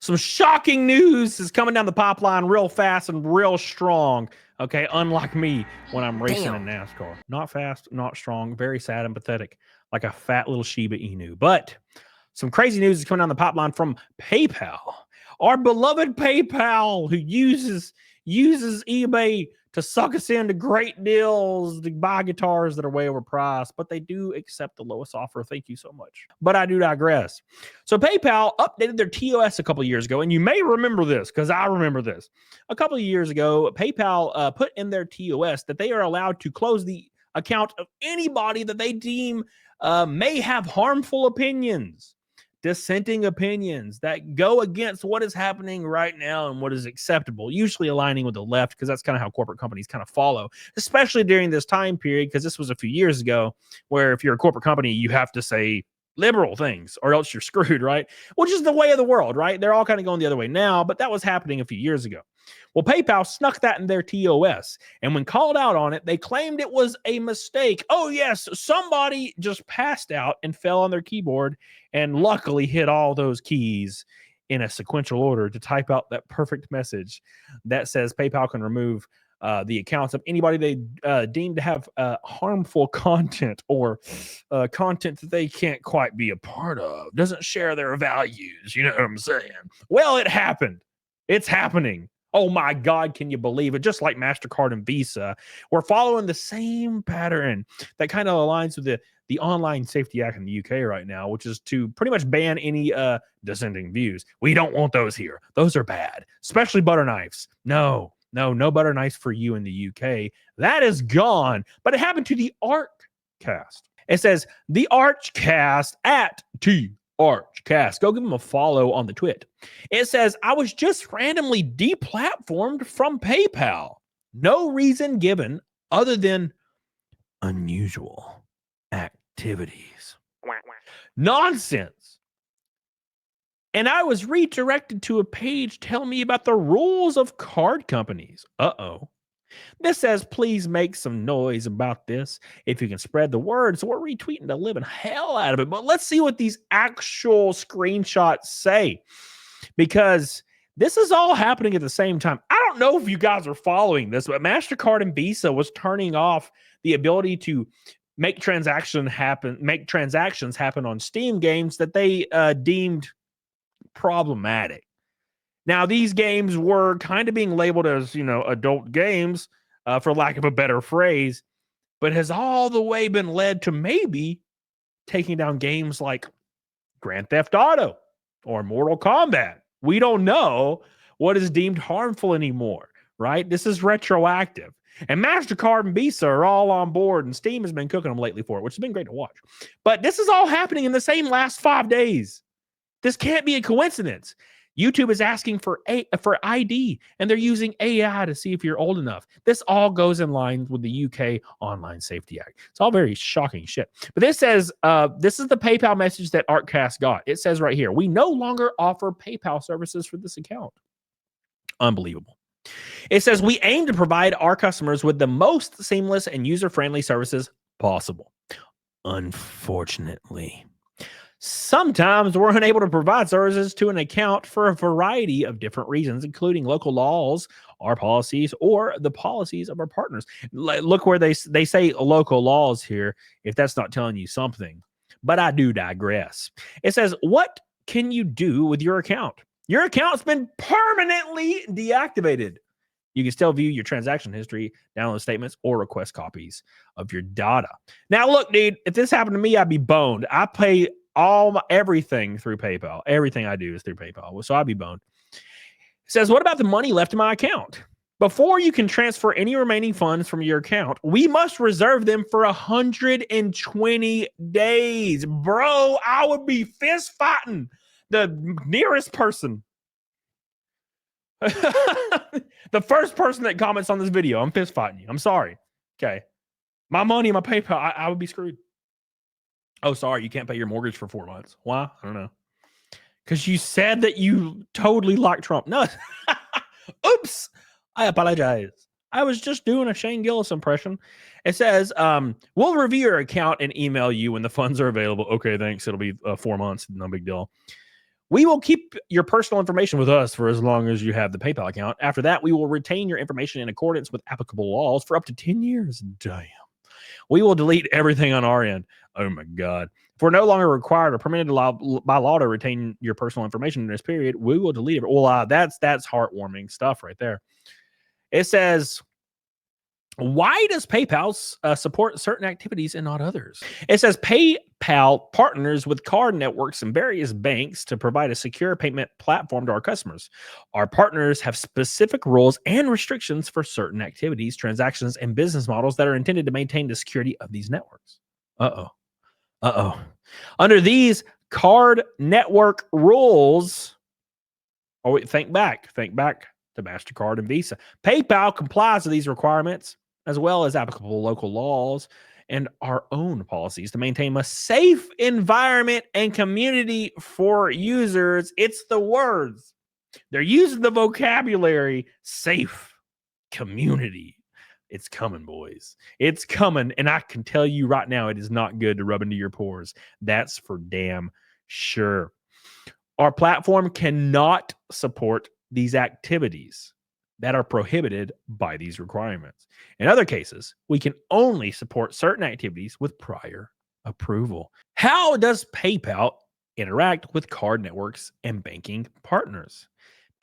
Some shocking news is coming down the pipeline real fast and real strong. Okay, unlike me when I'm racing in NASCAR. Not fast, not strong, very sad and pathetic, like a fat little Shiba Inu. But some crazy news is coming down the pipeline from PayPal. Our beloved PayPal, who uses eBay to suck us into great deals to buy guitars that are way overpriced, but they do accept the lowest offer. Thank you so much. But I do digress. So PayPal updated their TOS a couple of years ago, and you may remember this because I remember this. A couple of years ago, PayPal put in their TOS that they are allowed to close the account of anybody that they deem may have harmful opinions, dissenting opinions that go against what is happening right now and what is acceptable, usually aligning with the left, because that's kind of how corporate companies kind of follow, especially during this time period, because this was a few years ago where if you're a corporate company, you have to say liberal things or else you're screwed, right? Which is the way of the world, right? They're all kind of going the other way now, but that was happening a few years ago. Well, PayPal snuck that in their TOS, and when called out on it, they claimed it was a mistake. Oh, yes, somebody just passed out and fell on their keyboard and luckily hit all those keys in a sequential order to type out that perfect message that says PayPal can remove the accounts of anybody they deem to have harmful content or content that they can't quite be a part of, doesn't share their values. You know what I'm saying? Well, it happened. It's happening. Oh my God, can you believe it? Just like MasterCard and Visa, we're following the same pattern that kind of aligns with the Online Safety Act in the UK right now, which is to pretty much ban any dissenting views. We don't want those here. Those are bad, especially butter knives. No butter knives for you in the UK. That is gone, but it happened to the Archcast. It says the Archcast at Archcast. Go give them a follow on the twit. It says, I was just randomly deplatformed from PayPal. No reason given other than unusual activities. Nonsense. And I was redirected to a page telling me about the rules of card companies. Uh-oh. This says, please make some noise about this if you can spread the word. So we're retweeting the living hell out of it. But let's see what these actual screenshots say, because this is all happening at the same time. I don't know if you guys are following this, but MasterCard and Visa was turning off the ability to make transactions happen on Steam games that they deemed problematic. Now, these games were kind of being labeled as, adult games, for lack of a better phrase, but has all the way been led to maybe taking down games like Grand Theft Auto or Mortal Kombat. We don't know what is deemed harmful anymore, right? This is retroactive. And MasterCard and Visa are all on board, and Steam has been cooking them lately for it, which has been great to watch. But this is all happening in the same last 5 days. This can't be a coincidence. YouTube is asking for ID, and they're using AI to see if you're old enough. This all goes in line with the UK Online Safety Act. It's all very shocking shit. But this says, this is the PayPal message that Archcast got. It says right here, we no longer offer PayPal services for this account. Unbelievable. It says, we aim to provide our customers with the most seamless and user-friendly services possible. Unfortunately, sometimes we're unable to provide services to an account for a variety of different reasons, including local laws, our policies, or the policies of our partners. Look where they say local laws here, if that's not telling you something. But I do digress. It says, what can you do with your account? Your account's been permanently deactivated. You can still view your transaction history, download statements, or request copies of your data. Now, look, dude, if this happened to me, I'd be boned. I pay everything through PayPal. Everything I do is through PayPal. So I'd be boned. It says, what about the money left in my account? Before you can transfer any remaining funds from your account, we must reserve them for 120 days. Bro, I would be fist fighting the nearest person. The first person that comments on this video, I'm fist fighting you. I'm sorry. Okay. My money, my PayPal, I would be screwed. Oh, sorry, you can't pay your mortgage for 4 months. Why? I don't know. Because you said that you totally like Trump. No. Oops. I apologize. I was just doing a Shane Gillis impression. It says, we'll review your account and email you when the funds are available. Okay, thanks. It'll be 4 months. No big deal. We will keep your personal information with us for as long as you have the PayPal account. After that, we will retain your information in accordance with applicable laws for up to 10 years. Damn. We will delete everything on our end. Oh my God. If we're no longer required or permitted by law to retain your personal information in this period, we will delete it. Well, that's heartwarming stuff right there. It says, why does PayPal support certain activities and not others? It says PayPal partners with card networks and various banks to provide a secure payment platform to our customers. Our partners have specific rules and restrictions for certain activities, transactions, and business models that are intended to maintain the security of these networks. Under these card network rules, think back to MasterCard and Visa. PayPal complies with these requirements, as well as applicable local laws and our own policies to maintain a safe environment and community for users. It's the words. They're using the vocabulary safe community. It's coming, boys. It's coming. And I can tell you right now, it is not good to rub into your pores. That's for damn sure. Our platform cannot support these activities that are prohibited by these requirements. In other cases, we can only support certain activities with prior approval. How does PayPal interact with card networks and banking partners?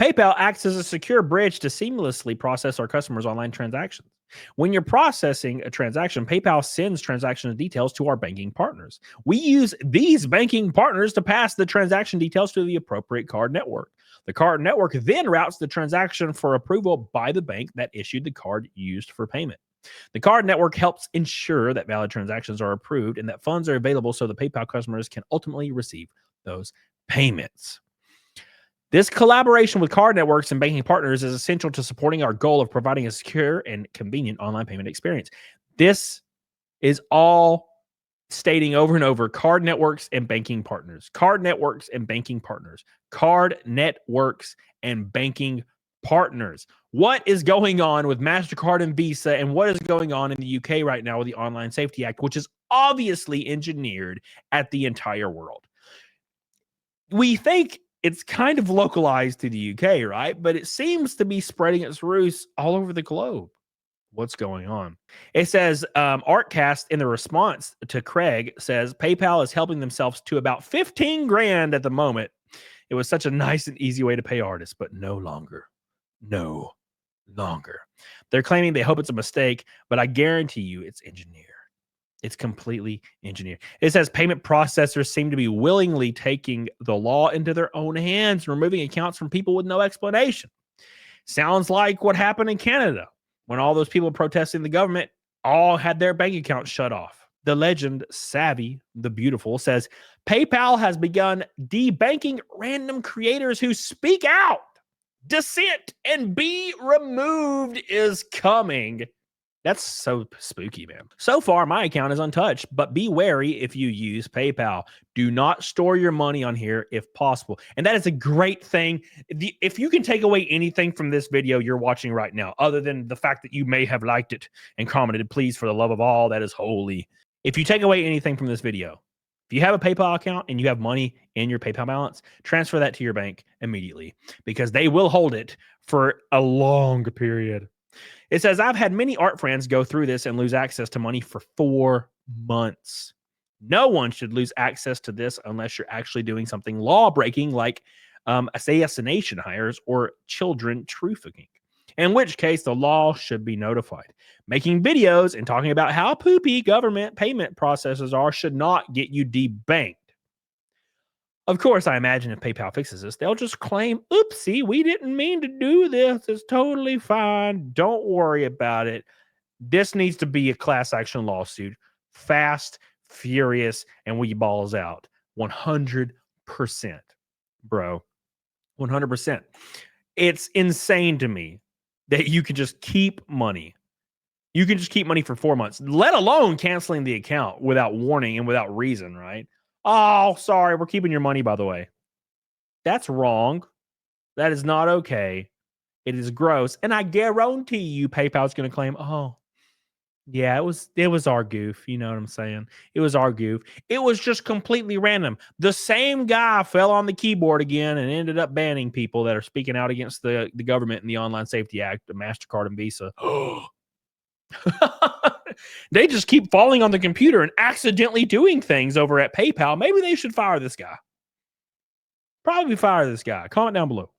PayPal acts as a secure bridge to seamlessly process our customers' online transactions. When you're processing a transaction, PayPal sends transaction details to our banking partners. We use these banking partners to pass the transaction details to the appropriate card network. The card network then routes the transaction for approval by the bank that issued the card used for payment. The card network helps ensure that valid transactions are approved and that funds are available so the PayPal customers can ultimately receive those payments. This collaboration with card networks and banking partners is essential to supporting our goal of providing a secure and convenient online payment experience. This is all stating over and over card networks and banking partners, card networks and banking partners, card networks and banking partners. What is going on with MasterCard and Visa, and what is going on in the UK right now with the Online Safety Act, which is obviously engineered at the entire world? We think it's kind of localized to the UK, right? But it seems to be spreading its roots all over the globe. What's going on? It says Archcast in the response to Craig says PayPal is helping themselves to about 15 grand at the moment. It was such a nice and easy way to pay artists, but no longer. No longer. They're claiming they hope it's a mistake, but I guarantee you it's engineered. It's completely engineered. It says payment processors seem to be willingly taking the law into their own hands, removing accounts from people with no explanation. Sounds like what happened in Canada when all those people protesting the government all had their bank accounts shut off. The legend Savvy the Beautiful says PayPal has begun debanking random creators who speak out. Dissent and be removed is coming. That's so spooky, man. So far, my account is untouched, but be wary if you use PayPal. Do not store your money on here if possible. And that is a great thing. If you can take away anything from this video you're watching right now, other than the fact that you may have liked it and commented, please, for the love of all that is holy. If you take away anything from this video, if you have a PayPal account and you have money in your PayPal balance, transfer that to your bank immediately because they will hold it for a long period. It says, I've had many art friends go through this and lose access to money for 4 months. No one should lose access to this unless you're actually doing something law-breaking like assassination hires or children trafficking, in which case the law should be notified. Making videos and talking about how poopy government payment processes are should not get you debanked. Of course, I imagine if PayPal fixes this, they'll just claim, oopsie, we didn't mean to do this. It's totally fine. Don't worry about it. This needs to be a class action lawsuit. Fast, furious, and we balls out. 100%. Bro. 100%. It's insane to me that you can just keep money. You can just keep money for 4 months, let alone canceling the account without warning and without reason, right? Oh, sorry, we're keeping your money, by the way. That's wrong. That is not okay. It is gross. And I guarantee you PayPal's going to claim, oh, Yeah, it was our goof, you know what I'm saying? It was our goof. It was just completely random. The same guy fell on the keyboard again and ended up banning people that are speaking out against the government and the Online Safety Act, the MasterCard and Visa. They just keep falling on the computer and accidentally doing things over at PayPal. Maybe they should fire this guy. Probably fire this guy. Comment down below.